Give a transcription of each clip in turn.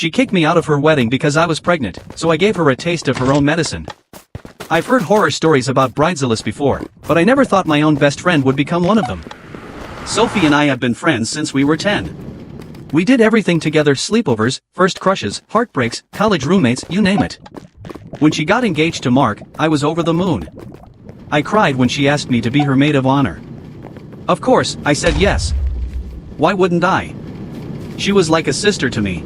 She kicked me out of her wedding because I was pregnant, so I gave her a taste of her own medicine. I've heard horror stories about bridezillas before, but I never thought my own best friend would become one of them. Sophie and I have been friends since we were 10. We did everything together: sleepovers, first crushes, heartbreaks, college roommates, you name it. When she got engaged to Mark, I was over the moon. I cried when she asked me to be her maid of honor. Of course, I said yes. Why wouldn't I? She was like a sister to me.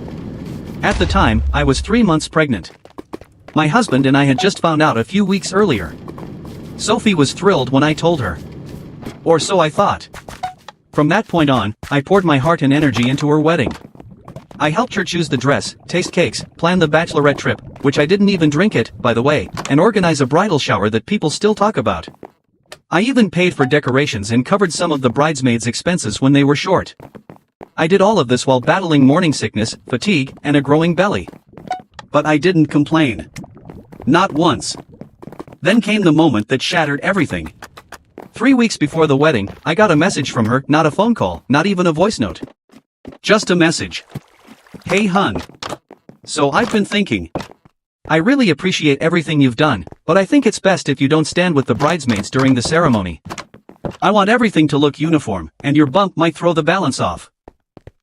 At the time, I was 3 months pregnant. My husband and I had just found out a few weeks earlier. Sophie was thrilled when I told her. Or so I thought. From that point on, I poured my heart and energy into her wedding. I helped her choose the dress, taste cakes, plan the bachelorette trip, which I didn't even drink it, by the way, and organize a bridal shower that people still talk about. I even paid for decorations and covered some of the bridesmaids' expenses when they were short. I did all of this while battling morning sickness, fatigue, and a growing belly. But I didn't complain. Not once. Then came the moment that shattered everything. 3 weeks before the wedding, I got a message from her, not a phone call, not even a voice note. Just a message. Hey hun. So I've been thinking. I really appreciate everything you've done, but I think it's best if you don't stand with the bridesmaids during the ceremony. I want everything to look uniform, and your bump might throw the balance off.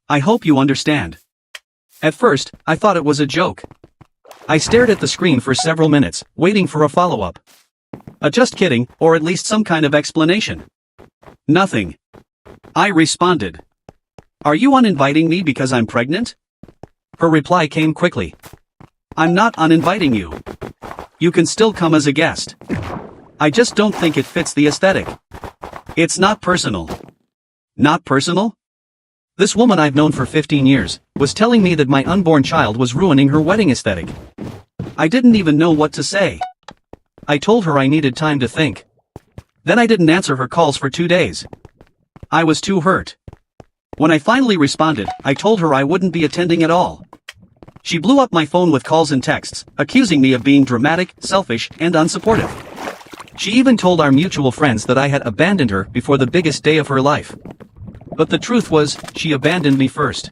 I hope you understand. At first, I thought it was a joke. I stared at the screen for several minutes, waiting for a follow-up. Just kidding, or at least some kind of explanation. Nothing. I responded. Are you uninviting me because I'm pregnant? Her reply came quickly. I'm not uninviting you. You can still come as a guest. I just don't think it fits the aesthetic. It's not personal. Not personal? This woman I've known for 15 years was telling me that my unborn child was ruining her wedding aesthetic. I didn't even know what to say. I told her I needed time to think. Then I didn't answer her calls for 2 days. I was too hurt. When I finally responded, I told her I wouldn't be attending at all. She blew up my phone with calls and texts, accusing me of being dramatic, selfish, and unsupportive. She even told our mutual friends that I had abandoned her before the biggest day of her life. But the truth was, she abandoned me first.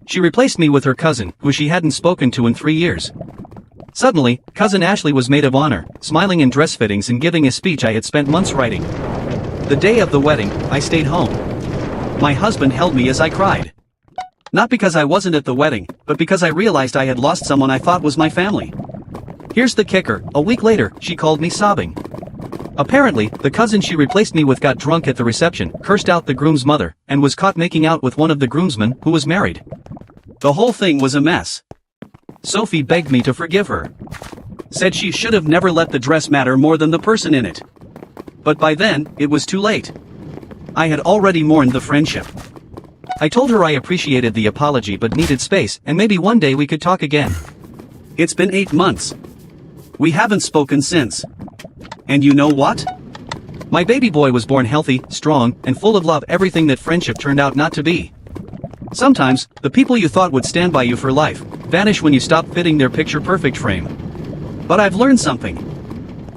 She replaced me with her cousin, who she hadn't spoken to in 3 years. Suddenly, Cousin Ashley was maid of honor, smiling in dress fittings and giving a speech I had spent months writing. The day of the wedding, I stayed home. My husband held me as I cried. Not because I wasn't at the wedding, but because I realized I had lost someone I thought was my family. Here's the kicker: a week later, she called me sobbing. Apparently, the cousin she replaced me with got drunk at the reception, cursed out the groom's mother, and was caught making out with one of the groomsmen, who was married. The whole thing was a mess. Sophie begged me to forgive her. Said she should have never let the dress matter more than the person in it. But by then, it was too late. I had already mourned the friendship. I told her I appreciated the apology but needed space, and maybe one day we could talk again. It's been 8 months. We haven't spoken since. And you know what? My baby boy was born healthy, strong, and full of love, everything that friendship turned out not to be. Sometimes, the people you thought would stand by you for life vanish when you stop fitting their picture-perfect frame. But I've learned something.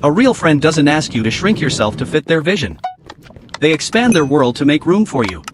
A real friend doesn't ask you to shrink yourself to fit their vision. They expand their world to make room for you.